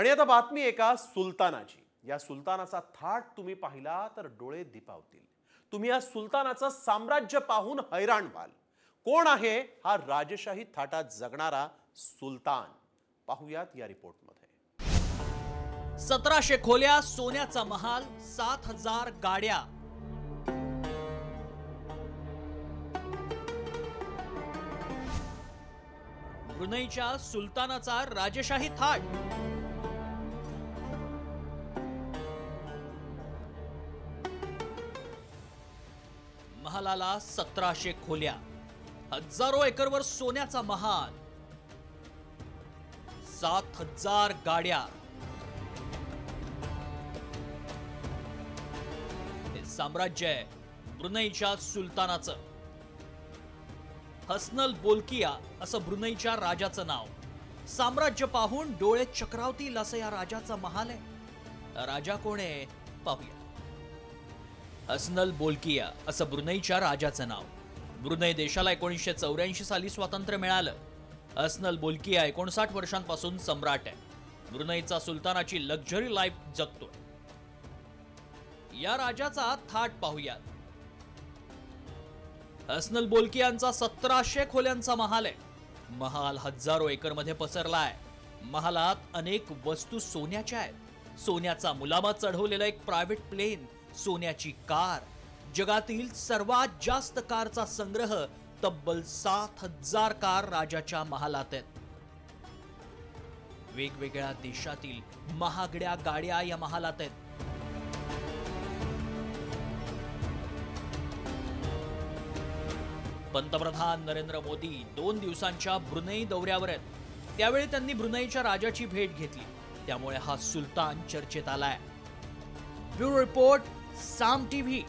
आणि आता बातमी एका सुलतानाची। या सुलतानाचा थाट तुम्ही पाहिला तर डोळे दिपावतील। तुम्ही या सुलतानाचं साम्राज्य पाहून हैराण व्हाल। कोण आहे हा राजशाही थाटात जगणारा सुलतान? पाहूयात या रिपोर्टमध्ये। 1700 खोल्या, सोन्याचा महाल, 7000 गाड्या। ब्रुनैच्या सुलतानाचा राजशाही थाट। महालाला 1700 खोल्या, हजारो एकरवर सोन्याचा महाल, 7000 गाड्या। हे साम्राज्य आहे ब्रुनैच्या सुलतानाचं। हसनल बोल्किया असं ब्रुनैच्या राजाचं नाव। साम्राज्य पाहून डोळे चक्रावतील असं या राजाचा महाल आहे। राजा कोण आहे पाहूया। हसनल बोल्किया असं ब्रुनैच्या राजाचं नाव। ब्रुनई देशाला 1984 साली स्वातंत्र्य मिळालं। हसनल बोल्किया 59 वर्षांपासून सम्राट आहे। ब्रुनैचा सुलतानाची लक्झरी लाईफ जगतोय। या राजाचा थाट पाहूयात। हसनल बोल्कियांचा 1700 खोल्यांचा महाल आहे। महाल हजारो एकर मध्ये पसरलाय। महालात अनेक वस्तू सोन्याच्या आहेत। सोन्याचा मुलामा चढवलेला एक प्रायव्हेट प्लेन, सोन्याची कार, जगातील सर्वात जास्त कारचा संग्रह, तब्बल 7000 कार राजाच्या महालात आहेत। वेगवेगळ्या देशातील महागड्या गाड्या या महालात आहेत। पंतप्रधान नरेंद्र मोदी 2 दिवसांच्या ब्रुनई दौऱ्यावर आहेत। त्यावेळी त्यांनी ब्रुनईच्या राजाची भेट घेतली, त्यामुळे हा सुलतान चर्चेत आलाय। ब्युरो रिपोर्ट, साम टीव्ही।